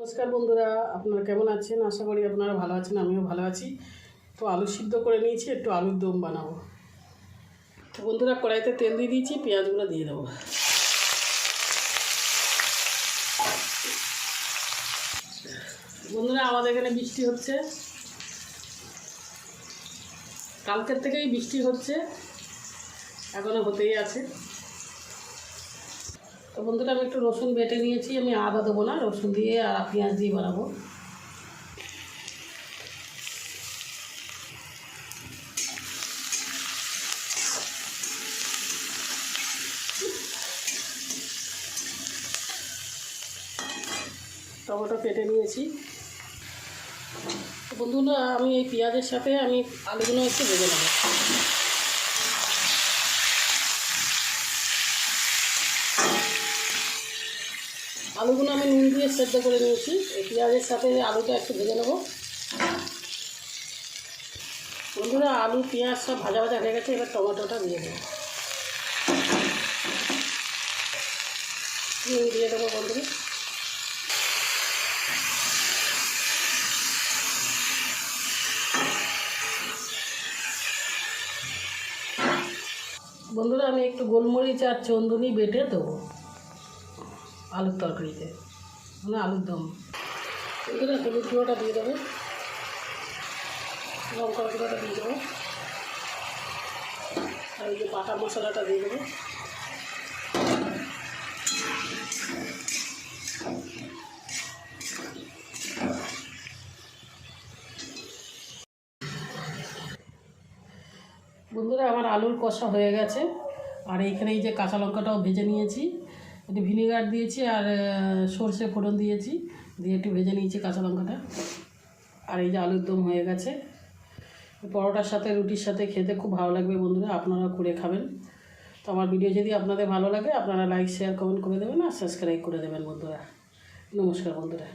নমস্কার বন্ধুরা, আপনারা কেমন আছেন? আশা করি আপনারা ভালো আছেন, আমিও ভালো আছি। তো আলু সিদ্ধ করে নিয়েছি, একটু আলুর দম বানাবো। তো বন্ধুরা, কড়াইতে তেল দিয়ে দিয়েছি, পেঁয়াজগুলো দিয়ে দেবো। বন্ধুরা, আমাদের এখানে বৃষ্টি হচ্ছে, কালকের থেকেই বৃষ্টি হচ্ছে, এখনও হতেই আছে। তো বন্ধুরা, আমি একটু রসুন বেটে নিয়েছি, আমি আদা দেবো না, রসুন দিয়ে আর পেঁয়াজ দিয়ে বানাবো। টমেটো কেটে নিয়েছি। তো বন্ধুরা, আমি এই পেঁয়াজের সাথে আমি আলুগুলো একটু ভেজে নেব। আলুগুলো আমি নুন দিয়ে সেদ্ধ করে নিয়েছি, এই পেঁয়াজের সাথে আলুটা একটু ভেজে নেব। বন্ধুরা, আলু পেঁয়াজ সব ভাজা ভাজা হয়ে গেছে, এবার টমেটোটা দিয়ে দেবো। নুন দিয়ে দেবো বন্ধুরা। বন্ধুরা, আমি একটু গোলমরিচ আর চন্দনী বেটে দেবো আলুর তরকারিতে, মানে আলুর দম। বন্ধুরা, হলুদ গুঁড়োটা দিয়ে দেবো, লঙ্কার গুঁড়োটা দিয়ে দেবো, আর এই যে বাটা মশলাটা দিয়ে দেবো। বন্ধুরা, আমার আলুর কষা হয়ে গেছে, আর এইখানে এই যে কাঁচা লঙ্কাটাও ভেজে নিয়েছি, একটু ভিনেগার দিয়েছি আর সর্ষে ফোড়ন দিয়েছি, দিয়ে একটু ভেজে নিয়েছি কাঁচা লঙ্কাটা। আর এই যে আলুর দম হয়ে গেছে, পরোটার সাথে রুটির সাথে খেতে খুব ভালো লাগবে বন্ধুরা, আপনারা করে খাবেন। তো আমার ভিডিও যদি আপনাদের ভালো লাগে, আপনারা লাইক শেয়ার কমেন্ট করে দেবেন আর সাবস্ক্রাইব করে দেবেন বন্ধুরা। নমস্কার বন্ধুরা।